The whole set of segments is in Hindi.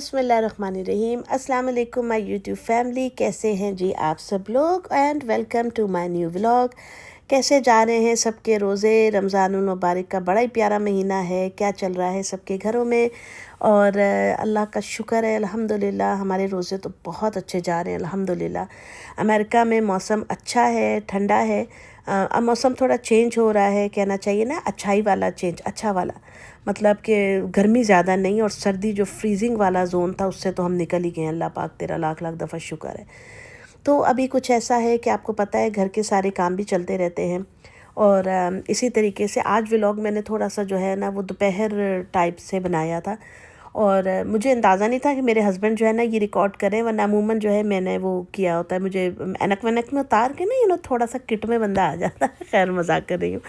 बिस्मिल्लाहिर्रहमानिर्रहीम। अस्सलाम वालेकुम माय यूट्यूब फैमिली, कैसे हैं जी आप सब लोग and welcome to my new vlog. कैसे जा रहे हैं सबके रोज़े? रमज़ानुल मुबारक का बड़ा ही प्यारा महीना है। क्या चल रहा है सबके घरों में? और अल्लाह का शुक्र है, अल्हम्दुलिल्लाह हमारे रोज़े तो बहुत अच्छे जा रहे हैं अल्हम्दुलिल्लाह। अमेरिका में मौसम अच्छा है, ठंडा है। अब मौसम थोड़ा चेंज हो रहा है, कहना चाहिए ना, अच्छाई वाला चेंज, अच्छा वाला। मतलब कि गर्मी ज़्यादा नहीं और सर्दी जो फ्रीजिंग वाला जोन था उससे तो हम निकल ही गए। अल्लाह पाक तेरा लाख लाख दफ़ा शुक्र है। तो अभी कुछ ऐसा है कि आपको पता है घर के सारे काम भी चलते रहते हैं। और इसी तरीके से आज व्लॉग मैंने थोड़ा सा जो है ना वो दोपहर टाइप से बनाया था। और मुझे अंदाज़ा नहीं था कि मेरे हस्बैंड जो है ना ये रिकॉर्ड करें, वरना अमूमन जो है मैंने वो किया होता है, मुझे एनक वनक में उतार के ना थोड़ा सा किट में बंदा आ जाता है। खैर मजाक कर रही हूँ।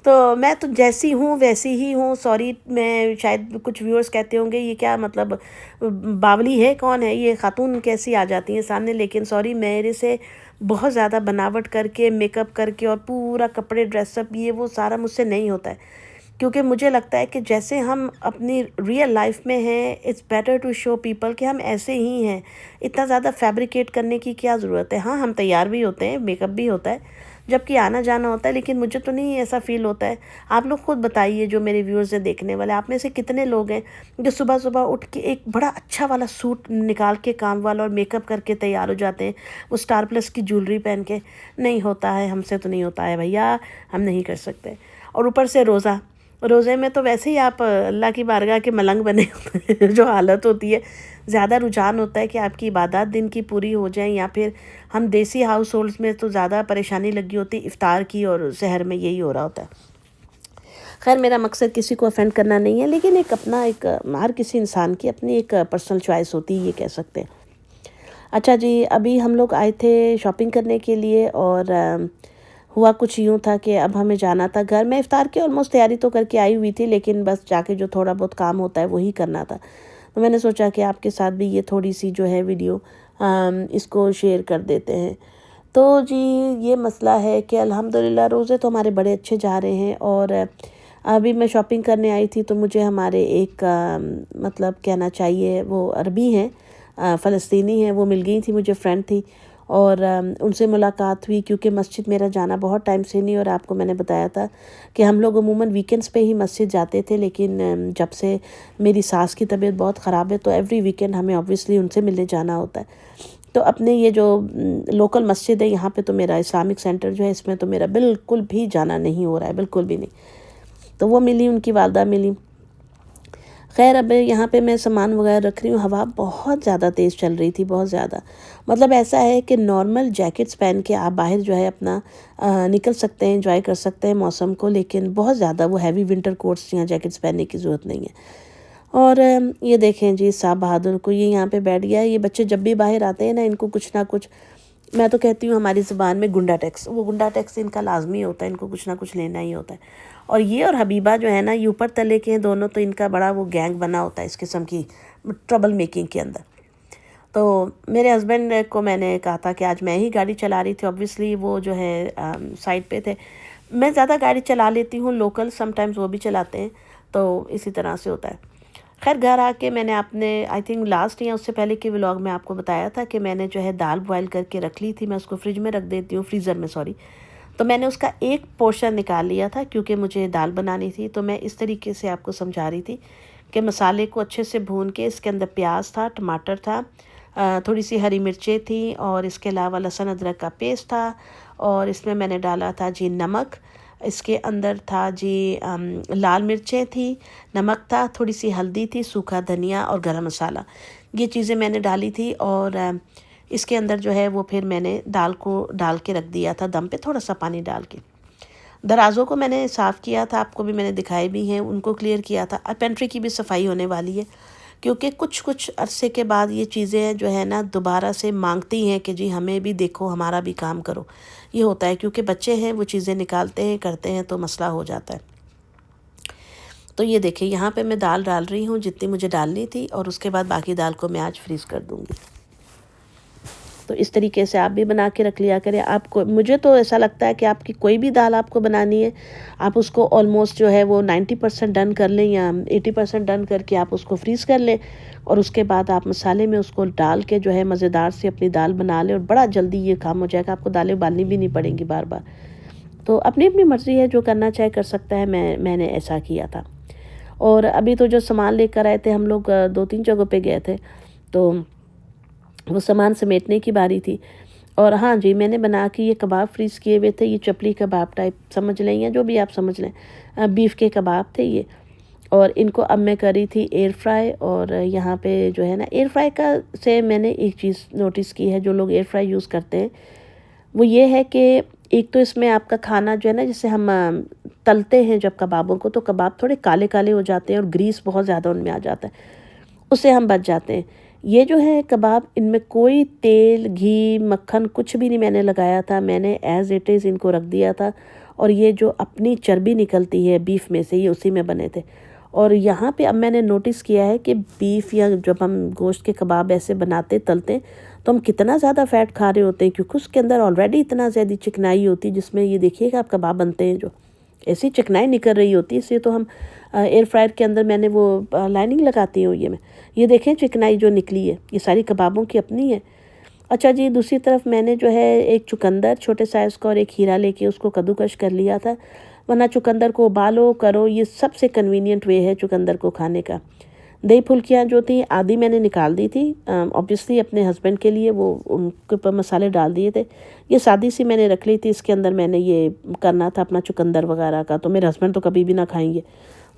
तो मैं तो जैसी हूँ वैसी ही हूँ। सॉरी, मैं शायद कुछ व्यूअर्स कहते होंगे ये क्या मतलब बावली है, कौन है ये खातून, कैसी आ जाती हैं सामने। लेकिन सॉरी, मेरे से बहुत ज़्यादा बनावट करके मेकअप करके और पूरा कपड़े ड्रेसअप ये वो सारा मुझसे नहीं होता है। क्योंकि मुझे लगता है कि जैसे हम अपनी रियल लाइफ में हैं, it's better to show people कि हम ऐसे ही हैं। इतना ज़्यादा फैब्रिकेट करने की क्या ज़रूरत है। हाँ, हम तैयार भी होते हैं, मेकअप भी होता है जबकि आना जाना होता है, लेकिन मुझे तो नहीं ऐसा फील होता है। आप लोग खुद बताइए, जो मेरे व्यूअर्स हैं देखने वाले, आप में से कितने लोग हैं जो सुबह सुबह उठ के एक बड़ा अच्छा वाला सूट निकाल के काम वाला और मेकअप करके तैयार हो जाते हैं, वो स्टार प्लस की ज्वेलरी पहन के? नहीं होता है, हमसे तो नहीं होता है भैया, हम नहीं कर सकते। और ऊपर से रोज़े में तो वैसे ही आप अल्लाह की बारगाह के मलंग बने होते हैं। जो हालत होती है, ज़्यादा रुझान होता है कि आपकी इबादत दिन की पूरी हो जाए, या फिर हम देसी हाउस होल्ड्स में तो ज़्यादा परेशानी लगी होती है इफ़्तार की, और शहर में यही हो रहा होता है। खैर, मेरा मकसद किसी को ऑफेंड करना नहीं है, लेकिन एक अपना एक हर किसी इंसान की अपनी एक पर्सनल चॉइस होती है, ये कह सकते हैं। अच्छा जी, अभी हम लोग आए थे शॉपिंग करने के लिए, और हुआ कुछ यूँ था कि अब हमें जाना था घर में। इफ़्तार की ऑलमोस्ट तैयारी तो करके आई हुई थी, लेकिन बस जाके जो थोड़ा बहुत काम होता है वही करना था। तो मैंने सोचा कि आपके साथ भी ये थोड़ी सी जो है वीडियो इसको शेयर कर देते हैं। तो जी, ये मसला है कि अल्हम्दुलिल्लाह रोज़े तो हमारे बड़े अच्छे जा रहे हैं। और अभी मैं शॉपिंग करने आई थी तो मुझे हमारे एक मतलब कहना चाहिए वो अरबी हैं, फ़लस्तीनी हैं, वो मिल गई थी, मुझे फ्रेंड थी। और उनसे मुलाकात हुई, क्योंकि मस्जिद मेरा जाना बहुत टाइम से नहीं, और आपको मैंने बताया था कि हम लोग अमूमन वीकेंड्स पे ही मस्जिद जाते थे। लेकिन जब से मेरी सास की तबीयत बहुत ख़राब है तो एवरी वीकेंड हमें ऑब्वियसली उनसे मिलने जाना होता है। तो अपने ये जो लोकल मस्जिद है यहाँ पे तो मेरा इस्लामिक सेंटर जो है, इसमें तो मेरा बिल्कुल भी जाना नहीं हो रहा है, बिल्कुल भी नहीं। तो वो मिली, उनकी वालदा मिली। खैर, अब यहाँ पे मैं सामान वगैरह रख रही हूँ। हवा बहुत ज़्यादा तेज़ चल रही थी, बहुत ज़्यादा। मतलब ऐसा है कि नॉर्मल जैकेट्स पहन के आप बाहर जो है अपना निकल सकते हैं, एंजॉय कर सकते हैं मौसम को, लेकिन बहुत ज़्यादा वो हैवी विंटर कोट्स या जैकेट्स पहनने की ज़रूरत नहीं है। और ये देखें जी, साहब बहादुर को ये यहाँ पे बैठ गया है। ये बच्चे जब भी बाहर आते हैं ना, इनको कुछ ना कुछ, मैं तो कहती हूँ हमारी ज़ुबान में गुंडा टैक्स, वो गुंडा टैक्स इनका लाजमी होता है, इनको कुछ ना कुछ लेना ही होता है। और ये और हबीबा जो है ना, ये ऊपर तले के हैं दोनों, तो इनका बड़ा वो गैंग बना होता है इस किस्म की ट्रबल मेकिंग के अंदर। तो मेरे हस्बैंड को मैंने कहा था कि आज मैं ही गाड़ी चला रही थी, ऑब्वियसली वो जो है साइड पे थे। मैं ज़्यादा गाड़ी चला लेती हूँ, लोकल समटाइम्स वो भी चलाते हैं, तो इसी तरह से होता है। खैर, घर आके मैंने अपने आई थिंक लास्ट या उससे पहले के व्लॉग में आपको बताया था कि मैंने जो है दाल बॉयल करके रख ली थी। मैं उसको फ्रिज में रख देती हूँ, फ्रीज़र में सॉरी। तो मैंने उसका एक पोर्शन निकाल लिया था क्योंकि मुझे दाल बनानी थी। तो मैं इस तरीके से आपको समझा रही थी कि मसाले को अच्छे से भून के, इसके अंदर प्याज था, टमाटर था, थोड़ी सी हरी मिर्चें थी, और इसके अलावा लहसुन अदरक का पेस्ट था। और इसमें मैंने डाला था जी नमक, इसके अंदर था जी लाल मिर्चें थी, नमक था, थोड़ी सी हल्दी थी, सूखा धनिया और गरम मसाला, ये चीज़ें मैंने डाली थी। और इसके अंदर जो है वो फिर मैंने दाल को डाल के रख दिया था दम पे, थोड़ा सा पानी डाल के। दराज़ों को मैंने साफ़ किया था, आपको भी मैंने दिखाए भी हैं, उनको क्लियर किया था। पेंट्री की भी सफाई होने वाली है, क्योंकि कुछ कुछ अरसे के बाद ये चीज़ें जो है ना दोबारा से मांगती हैं कि जी हमें भी देखो, हमारा भी काम करो। ये होता है क्योंकि बच्चे हैं, वो चीज़ें निकालते हैं, करते हैं, तो मसला हो जाता है। तो ये देखिए, यहाँ पे मैं दाल डाल रही हूँ जितनी मुझे डालनी थी, और उसके बाद बाकी दाल को मैं आज फ्रीज़ कर दूँगी। तो इस तरीके से आप भी बना के रख लिया करें। आपको, मुझे तो ऐसा लगता है कि आपकी कोई भी दाल आपको बनानी है, आप उसको ऑलमोस्ट जो है वो 90% डन कर लें या 80% डन करके आप उसको फ्रीज़ कर लें, और उसके बाद आप मसाले में उसको डाल के जो है मज़ेदार से अपनी दाल बना लें, और बड़ा जल्दी ये काम हो जाएगा, आपको दालें उबालनी भी नहीं पड़ेंगी बार बार। तो अपनी अपनी मर्ज़ी है, जो करना चाहे कर सकता है। मैंने ऐसा किया था। और अभी तो जो सामान लेकर आए थे हम लोग, 2-3 जगहों पे गए थे, तो वो सामान समेटने की बारी थी। और हाँ जी, मैंने बना के ये कबाब फ्रीज़ किए हुए थे, ये चपली कबाब टाइप समझ लें या जो भी आप समझ लें, बीफ के कबाब थे ये। और इनको अब मैं करी थी एयर फ्राई। और यहाँ पे जो है ना, एयर फ्राई का से मैंने एक चीज़ नोटिस की है, जो लोग एयर फ्राई यूज़ करते हैं, वो ये है कि एक तो इसमें आपका खाना जो है ना, जैसे हम तलते हैं जब कबाबों को, तो कबाब थोड़े काले काले हो जाते हैं और ग्रीस बहुत ज़्यादा उनमें आ जाता है, उससे हम बच जाते हैं। ये जो है कबाब, इनमें कोई तेल, घी, मक्खन कुछ भी नहीं मैंने लगाया था, मैंने एज़ इट इज़ इनको रख दिया था। और ये जो अपनी चर्बी निकलती है बीफ में से, ये उसी में बने थे। और यहाँ पे अब मैंने नोटिस किया है कि बीफ, या जब हम गोश्त के कबाब ऐसे बनाते तलते, तो हम कितना ज़्यादा फ़ैट खा रहे होते हैं, क्योंकि उसके अंदर ऑलरेडी इतना ज़्यादा चिकनाई होती है, जिसमें ये देखिएगा आप कबाब बनते हैं जो ऐसी चिकनाई निकल रही होती है। इससे तो हम एयर फ्रायर के अंदर, मैंने वो लाइनिंग लगाती हूँ ये देखें चिकनाई जो निकली है, ये सारी कबाबों की अपनी है। अच्छा जी, दूसरी तरफ मैंने जो है एक चुकंदर छोटे साइज़ का और एक हीरा लेके उसको कद्दूकश कर लिया था। वरना चुकंदर को उबालो करो, ये सबसे कन्वीनियंट वे है चुकंदर को खाने का। दही फुल्कियाँ जो थी आधी मैंने निकाल दी थी, ऑब्वियसली अपने हस्बैंड के लिए, वो उनके ऊपर मसाले डाल दिए थे। ये सादी सी मैंने रख ली थी, इसके अंदर मैंने ये करना था अपना चुकंदर वगैरह का। तो मेरे हस्बैंड तो कभी भी ना खाएंगे,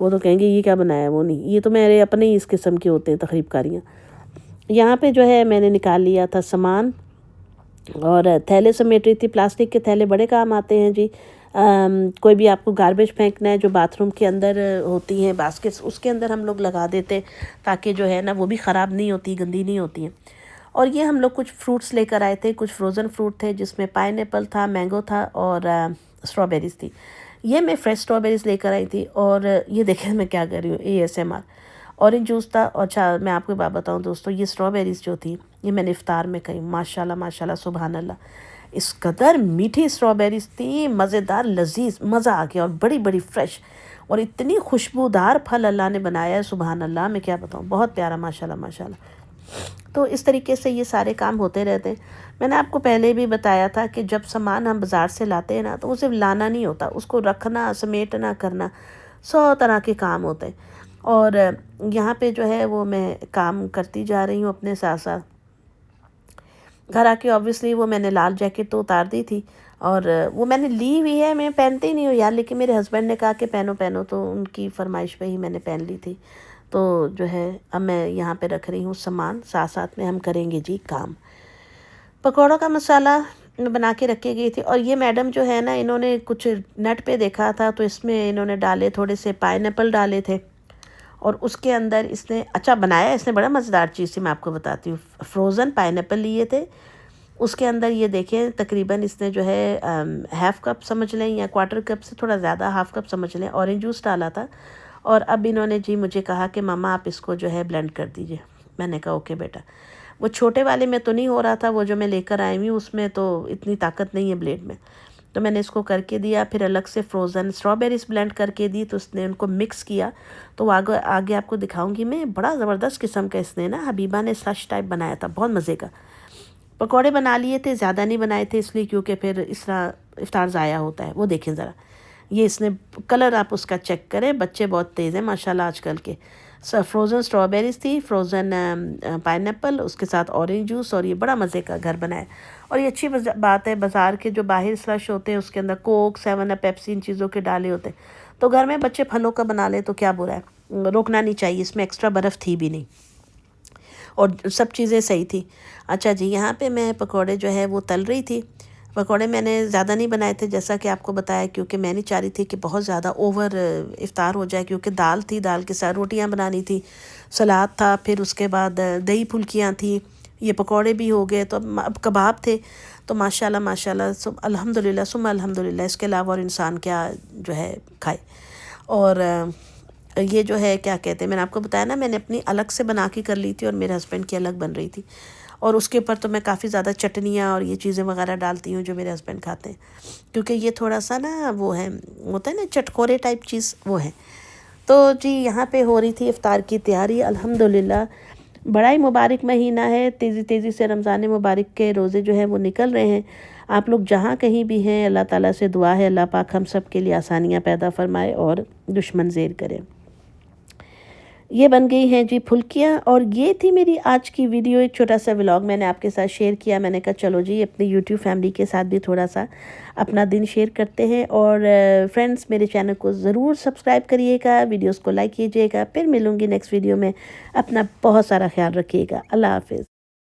वो तो कहेंगे ये क्या बनाया, वो नहीं, ये तो मेरे अपने ही इस किस्म के होते हैं तकरीबकारियाँ। यहाँ पे जो है मैंने निकाल लिया था सामान, और थैले समेट रही थी। प्लास्टिक के थैले बड़े काम आते हैं जी। कोई भी आपको गार्बेज फेंकना है, जो बाथरूम के अंदर होती हैं बास्केट्स, उसके अंदर हम लोग लगा देते, ताकि जो है ना वो भी ख़राब नहीं होती, गंदी नहीं होती हैं। और ये हम लोग कुछ फ्रूट्स लेकर आए थे, कुछ फ्रोज़न फ्रूट थे, जिसमें पाइनएप्पल था, मैंगो था, और स्ट्रॉबेरीज़ थी। ये मैं फ्रेश स्ट्रॉबेरीज़ लेकर आई थी। और ये देखें मैं क्या कर रही हूँ, ASMR। ऑरेंज जूस था। और अच्छा, मैं आपको बात बताऊँ दोस्तों, ये स्ट्रॉबेरीज़ जो थी, ये मैंने इफ्तार में खाई। माशाल्लाह माशाल्लाह, सुभान अल्लाह, इस कदर मीठी स्ट्रॉबेरीज़ थी, मज़ेदार, लजीज, मज़ा आ गया। और बड़ी बड़ी फ्रेश, और इतनी खुशबूदार फल अल्लाह ने बनाया है, सुभान अल्लाह, मैं क्या बताऊँ, बहुत प्यारा, माशाल्लाह माशाल्लाह। तो इस तरीके से ये सारे काम होते रहते हैं। मैंने आपको पहले भी बताया था कि जब सामान हम बाज़ार से लाते हैं ना, तो वो सिर्फ लाना नहीं होता, उसको रखना, समेटना, करना, 100 तरह के काम होते हैं। और यहाँ पे जो है वो मैं काम करती जा रही हूँ अपने साथ साथ। घर आके ऑब्वियसली वो मैंने लाल जैकेट तो उतार दी थी, और वो मैंने ली हुई है, मैं पहनती नहीं हूँ यार, लेकिन मेरे हस्बैंड ने कहा कि पहनो पहनो, तो उनकी फरमाइश पे ही मैंने पहन ली थी। तो जो है अब मैं यहाँ पे रख रही हूँ सामान, साथ साथ में हम करेंगे जी काम। पकौड़ों का मसाला मैं बना के रखी गई थी। और ये मैडम जो है ना, इन्होंने कुछ नेट पे देखा था, तो इसमें इन्होंने डाले, थोड़े से पाइनएप्पल डाले थे, और उसके अंदर इसने अच्छा बनाया, इसने बड़ा मज़ेदार चीज़ थी, मैं आपको बताती हूँ। फ्रोज़न पाइनएप्पल लिए थे, उसके अंदर ये देखें तकरीबन इसने जो है हाफ़ कप समझ लें, या क्वार्टर कप से थोड़ा ज़्यादा, हाफ़ कप समझ लें, ऑरेंज जूस डाला था। और अब इन्होंने जी मुझे कहा कि मामा आप इसको जो है ब्लेंड कर दीजिए। मैंने कहा ओके बेटा। वो छोटे वाले में तो नहीं हो रहा था, वो जो मैं लेकर आई हुई उसमें तो इतनी ताकत नहीं है ब्लेड में, तो मैंने इसको करके दिया। फिर अलग से फ्रोज़न स्ट्रॉबेरीज़ ब्लेंड करके दी, तो उसने उनको मिक्स किया। तो आगे आगे आपको दिखाऊंगी मैं, बड़ा ज़बरदस्त किस्म का इसने ना, हबीबा ने स्लश टाइप बनाया था, बहुत मज़े का। पकौड़े बना लिए थे, ज़्यादा नहीं बनाए थे इसलिए, क्योंकि फिर इस तरह इफ्तार ज़ाया होता है। वो देखें ज़रा, ये इसने कलर आप उसका चेक करें, बच्चे बहुत तेज़ हैं माशाल्लाह आजकल के। फ्रोज़न स्ट्रॉबेरीज़ थी, फ्रोज़न पाइनएप्पल, उसके साथ ऑरेंज जूस, और ये बड़ा मज़े का घर बनाया। और ये अच्छी बात है, बाज़ार के जो बाहर स्लश होते हैं उसके अंदर कोक, 7 अप, पेप्सी, इन चीज़ों के डाले होते हैं। तो घर में बच्चे फलों का बना ले तो क्या बुरा है, रोकना नहीं चाहिए। इसमें एक्स्ट्रा बर्फ़ थी भी नहीं, और सब चीज़ें सही थी। अच्छा जी, यहाँ पे मैं पकोड़े जो है वो तल रही थी। पकोड़े मैंने ज़्यादा नहीं बनाए थे, जैसा कि आपको बताया, क्योंकि मैं नहीं चाह रही थी कि बहुत ज़्यादा ओवर इफ़्तार हो जाए, क्योंकि दाल थी, दाल के साथ रोटियाँ बनानी थी, सलाद था, फिर उसके बाद दही फुल्कियाँ थी, ये पकोड़े भी हो गए, तो अब कबाब थे। तो माशाल्लाह माशाल्लाह, सुम अल्हम्दुलिल्लाह, सुम अल्हम्दुलिल्लाह, इसके अलावा और इंसान क्या जो है खाए। और ये जो है क्या कहते हैं, मैंने आपको बताया ना, मैंने अपनी अलग से बना के कर ली थी, और मेरे हस्बैंड की अलग बन रही थी। और उसके ऊपर तो मैं काफ़ी ज़्यादा चटनियाँ और ये चीज़ें वगैरह डालती हूँ जो मेरे हस्बैंड खाते हैं, क्योंकि ये थोड़ा सा ना वो है, होता है ना चटकोरे टाइप चीज़ वो है। तो जी यहाँ पे हो रही थी इफ़्तार की तैयारी। अल्हम्दुलिल्लाह बड़ा ही मुबारक महीना है, तेज़ी तेज़ी से रमज़ान मुबारक के रोज़े जो हैं वो निकल रहे हैं। आप लोग जहाँ कहीं भी हैं, अल्लाह ताला से दुआ है अल्लाह पाक हम सब के लिए आसानियाँ पैदा फरमाए और दुश्मन ज़ेर करे। ये बन गई हैं जी फुल्कियाँ, और ये थी मेरी आज की वीडियो। एक छोटा सा व्लॉग मैंने आपके साथ शेयर किया। मैंने कहा चलो जी अपनी यूट्यूब फैमिली के साथ भी थोड़ा सा अपना दिन शेयर करते हैं। और फ्रेंड्स, मेरे चैनल को ज़रूर सब्सक्राइब करिएगा, वीडियोस को लाइक कीजिएगा। फिर मिलूँगी नेक्स्ट वीडियो में। अपना बहुत सारा ख्याल रखिएगा। अल्लाह हाफ़िज़।